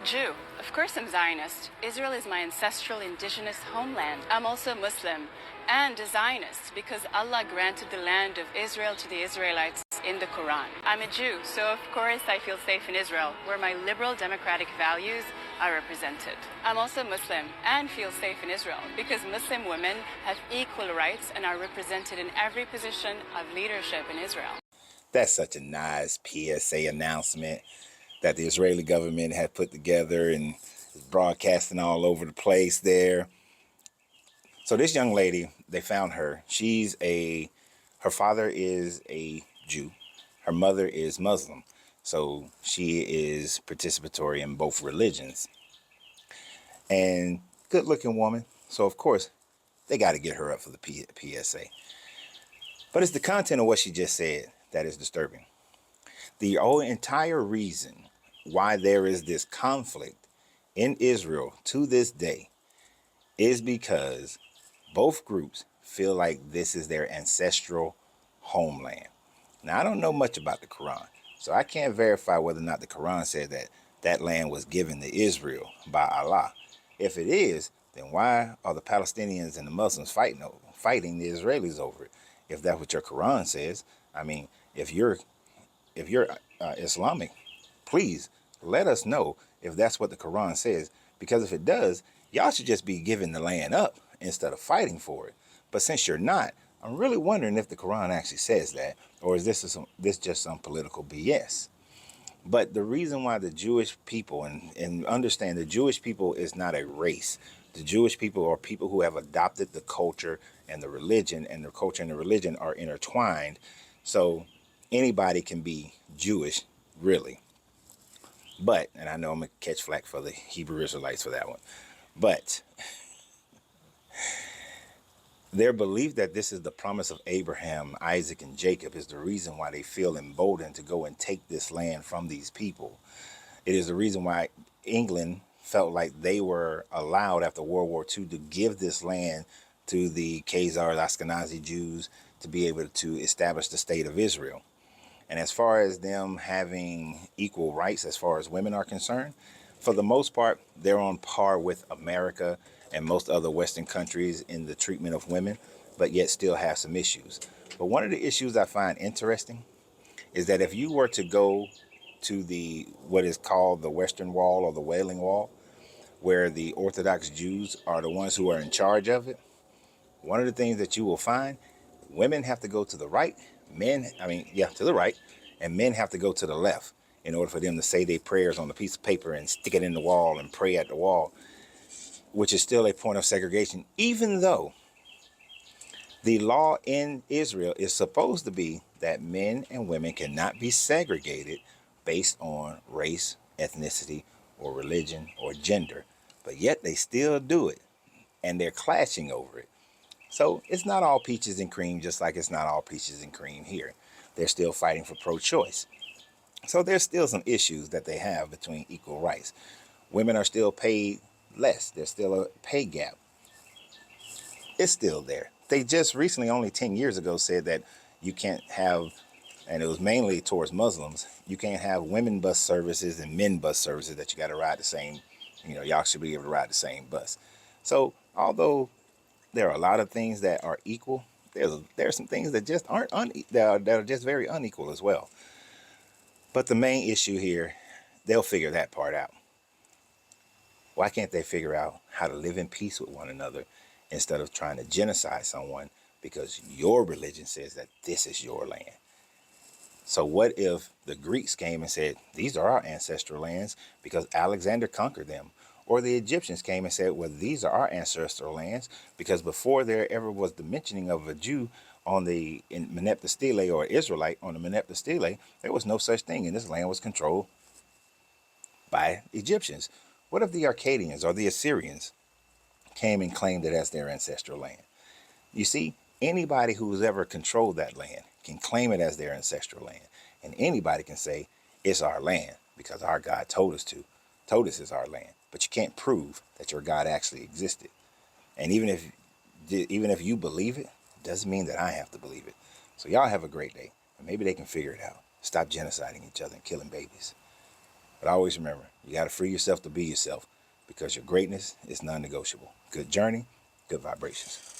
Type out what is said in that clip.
Jew. Of course I'm Zionist. Israel is my ancestral indigenous homeland. I'm also Muslim and a Zionist because Allah granted the land of Israel to the Israelites in the Quran. I'm a Jew, so of course I feel safe in Israel, where my liberal democratic values are represented. I'm also Muslim and feel safe in Israel because Muslim women have equal rights and are represented in every position of leadership in Israel. That's such a nice PSA announcement that the Israeli government had put together and is broadcasting all over the place there. So this young lady, they found her. Her father is a Jew. Her mother is Muslim. So she is participatory in both religions. And good looking woman. So of course, they got to get her up for the PSA. But it's the content of what she just said that is disturbing. The whole entire reason why there is this conflict in Israel to this day is because both groups feel like this is their ancestral homeland. Now, I don't know much about the Quran, so I can't verify whether or not the Quran said that that land was given to Israel by Allah. If it is, then why are the Palestinians and the Muslims fighting the Israelis over it? If that's what your Quran says, I mean, if you're Islamic, please let us know if that's what the Quran says. Because if it does, y'all should just be giving the land up instead of fighting for it. But since you're not, I'm really wondering if the Quran actually says that, or is this just some political BS? But the reason why the Jewish people, and understand the Jewish people is not a race. The Jewish people are people who have adopted the culture and the religion, and the culture and the religion are intertwined. So anybody can be Jewish, really. But, and I know I'm going to catch flack for the Hebrew Israelites for that one, but their belief that this is the promise of Abraham, Isaac, and Jacob is the reason why they feel emboldened to go and take this land from these people. It is the reason why England felt like they were allowed after World War II to give this land to the Khazars, Ashkenazi Jews, to be able to establish the state of Israel. And as far as them having equal rights as far as women are concerned, for the most part, they're on par with America and most other Western countries in the treatment of women, but yet still have some issues. But one of the issues I find interesting is that if you were to go to what is called the Western Wall or the Wailing Wall, where the Orthodox Jews are the ones who are in charge of it, one of the things that you will find, women have to go to the right, to the right, and men have to go to the left in order for them to say their prayers on a piece of paper and stick it in the wall and pray at the wall, which is still a point of segregation, even though the law in Israel is supposed to be that men and women cannot be segregated based on race, ethnicity, or religion, or gender. But yet they still do it, and they're clashing over it. So it's not all peaches and cream, just like it's not all peaches and cream here. They're still fighting for pro-choice. So there's still some issues that they have between equal rights. Women are still paid less. There's still a pay gap. It's still there. They just recently, only 10 years ago, said that you can't have, and it was mainly towards Muslims, you can't have women bus services and men bus services, that you got to ride the same, y'all should be able to ride the same bus. So although there are a lot of things that are equal, there are some things that just aren't that are just very unequal as well. But the main issue here, they'll figure that part out. Why can't they figure out how to live in peace with one another instead of trying to genocide someone because your religion says that this is your land? So what if the Greeks came and said, these are our ancestral lands because Alexander conquered them? Or the Egyptians came and said, well, these are our ancestral lands because before there ever was the mentioning of a Jew in Meneptah Stele, or Israelite on the Meneptah Stele, there was no such thing, and this land was controlled by Egyptians. What if the Akkadians or the Assyrians came and claimed it as their ancestral land? You see, anybody who's ever controlled that land can claim it as their ancestral land. And anybody can say, it's our land because our God told us it's our land. But you can't prove that your God actually existed. And even if you believe it, it doesn't mean that I have to believe it. So y'all have a great day. And maybe they can figure it out. Stop genociding each other and killing babies. But always remember, you got to free yourself to be yourself because your greatness is non-negotiable. Good journey, good vibrations.